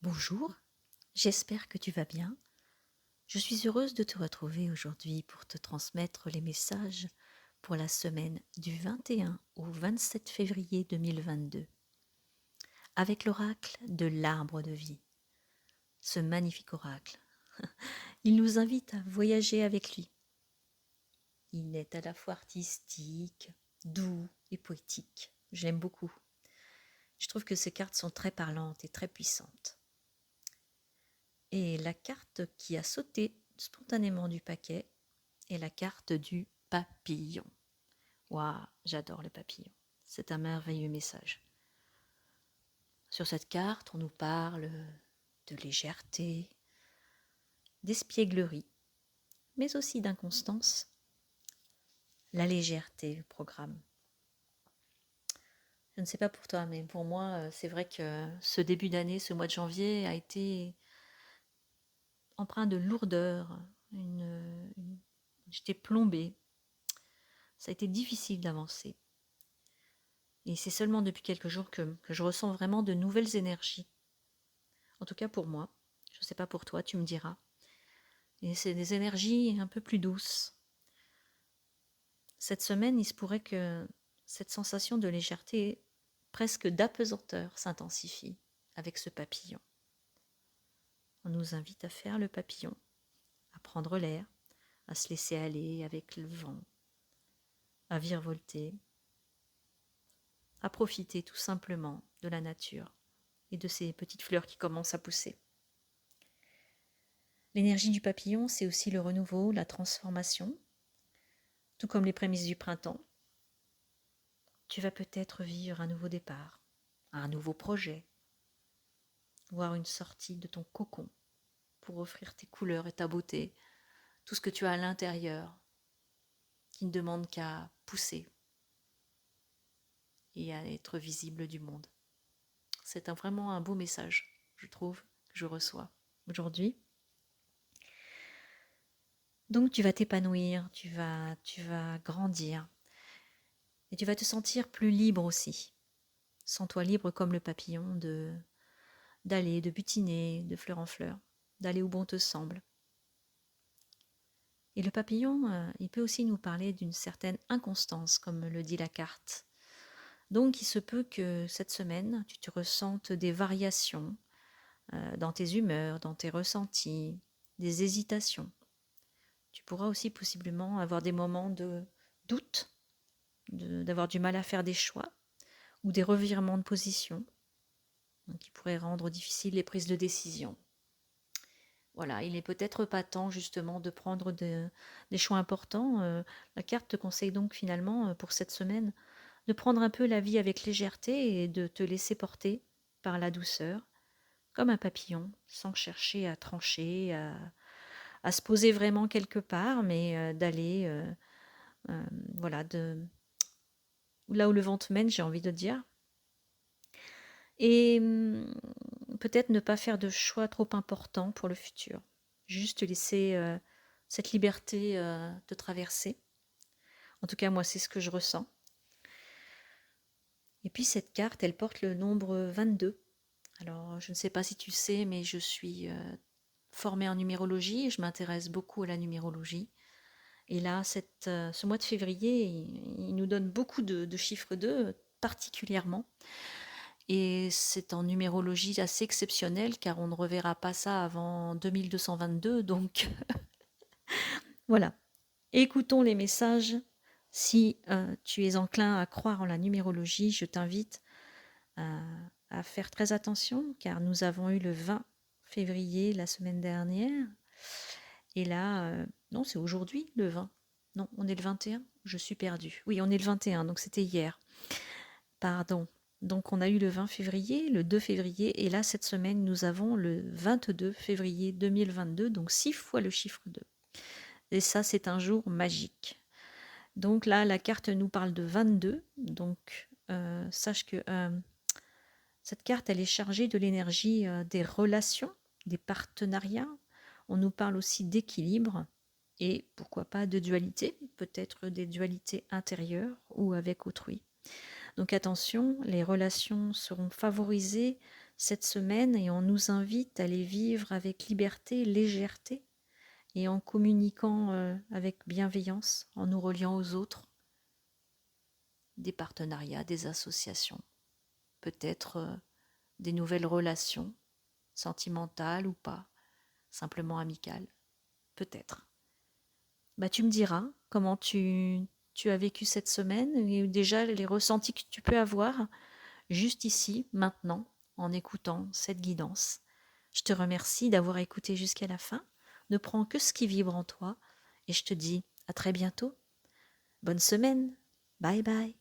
Bonjour, j'espère que tu vas bien. Je suis heureuse de te retrouver aujourd'hui pour te transmettre les messages pour la semaine du 21 au 27 février 2022, avec l'oracle de l'arbre de vie. Ce magnifique oracle, il nous invite à voyager avec lui. Il est à la fois artistique, doux et poétique. J'aime beaucoup. Je trouve que ces cartes sont très parlantes et très puissantes. Et la carte qui a sauté spontanément du paquet est la carte du papillon. Waouh, j'adore le papillon. C'est un merveilleux message. Sur cette carte, on nous parle de légèreté, d'espièglerie, mais aussi d'inconstance. La légèreté, le programme. Je ne sais pas pour toi, mais pour moi, c'est vrai que ce début d'année, ce mois de janvier, a été empreint de lourdeur. J'étais plombée. Ça a été difficile d'avancer. Et c'est seulement depuis quelques jours que je ressens vraiment de nouvelles énergies. En tout cas pour moi. Je ne sais pas pour toi, tu me diras. Et c'est des énergies un peu plus douces. Cette semaine, il se pourrait que cette sensation de légèreté, presque d'apesanteur, s'intensifie avec ce papillon. On nous invite à faire le papillon, à prendre l'air, à se laisser aller avec le vent, à virevolter, à profiter tout simplement de la nature et de ces petites fleurs qui commencent à pousser. L'énergie du papillon, c'est aussi le renouveau, la transformation, tout comme les prémices du printemps. Tu vas peut-être vivre un nouveau départ, un nouveau projet, voire une sortie de ton cocon pour offrir tes couleurs et ta beauté, tout ce que tu as à l'intérieur, qui ne demande qu'à pousser et à être visible du monde. C'est vraiment un beau message, je trouve, que je reçois aujourd'hui. Donc tu vas t'épanouir, tu vas grandir et tu vas te sentir plus libre aussi. Sens-toi libre comme le papillon d'aller, de butiner de fleur en fleur, d'aller où bon te semble. Et le papillon, il peut aussi nous parler d'une certaine inconstance, comme le dit la carte. Donc il se peut que cette semaine, tu te ressentes des variations dans tes humeurs, dans tes ressentis, des hésitations. Tu pourras aussi possiblement avoir des moments de doute, d'avoir du mal à faire des choix ou des revirements de position qui pourraient rendre difficiles les prises de décision. Voilà, il n'est peut-être pas temps justement de prendre des choix importants. La carte te conseille donc finalement pour cette semaine de prendre un peu la vie avec légèreté et de te laisser porter par la douceur, comme un papillon, sans chercher à trancher, à se poser vraiment quelque part, mais d'aller voilà, là où le vent te mène, j'ai envie de dire. Et peut-être ne pas faire de choix trop importants pour le futur. Juste laisser cette liberté te traverser. En tout cas, moi, c'est ce que je ressens. Et puis, cette carte, elle porte le nombre 22. Alors, je ne sais pas si tu le sais, mais je suis formée en numérologie et je m'intéresse beaucoup à la numérologie. Et là, ce mois de février, il nous donne beaucoup de chiffres 2, particulièrement. Et c'est en numérologie assez exceptionnel car on ne reverra pas ça avant 2222. Donc voilà. Écoutons les messages. Si tu es enclin à croire en la numérologie, je t'invite à faire très attention car nous avons eu le 20 février la semaine dernière. Et là, non, c'est aujourd'hui le 20. Non, on est le 21. Je suis perdue. Oui, on est le 21, donc c'était hier. Pardon. Donc on a eu le 20 février, le 2 février, et là cette semaine nous avons le 22 février 2022, donc 6 fois le chiffre 2. Et ça c'est un jour magique. Donc là la carte nous parle de 22, donc sache que cette carte elle est chargée de l'énergie des relations, des partenariats. On nous parle aussi d'équilibre et pourquoi pas de dualité, peut-être des dualités intérieures ou avec autrui. Donc attention, les relations seront favorisées cette semaine et on nous invite à les vivre avec liberté, légèreté et en communiquant avec bienveillance, en nous reliant aux autres, des partenariats, des associations, peut-être des nouvelles relations, sentimentales ou pas, simplement amicales, peut-être. Bah, tu me diras comment tu as vécu cette semaine et déjà les ressentis que tu peux avoir juste ici, maintenant, en écoutant cette guidance. Je te remercie d'avoir écouté jusqu'à la fin. Ne prends que ce qui vibre en toi et je te dis à très bientôt. Bonne semaine. Bye bye.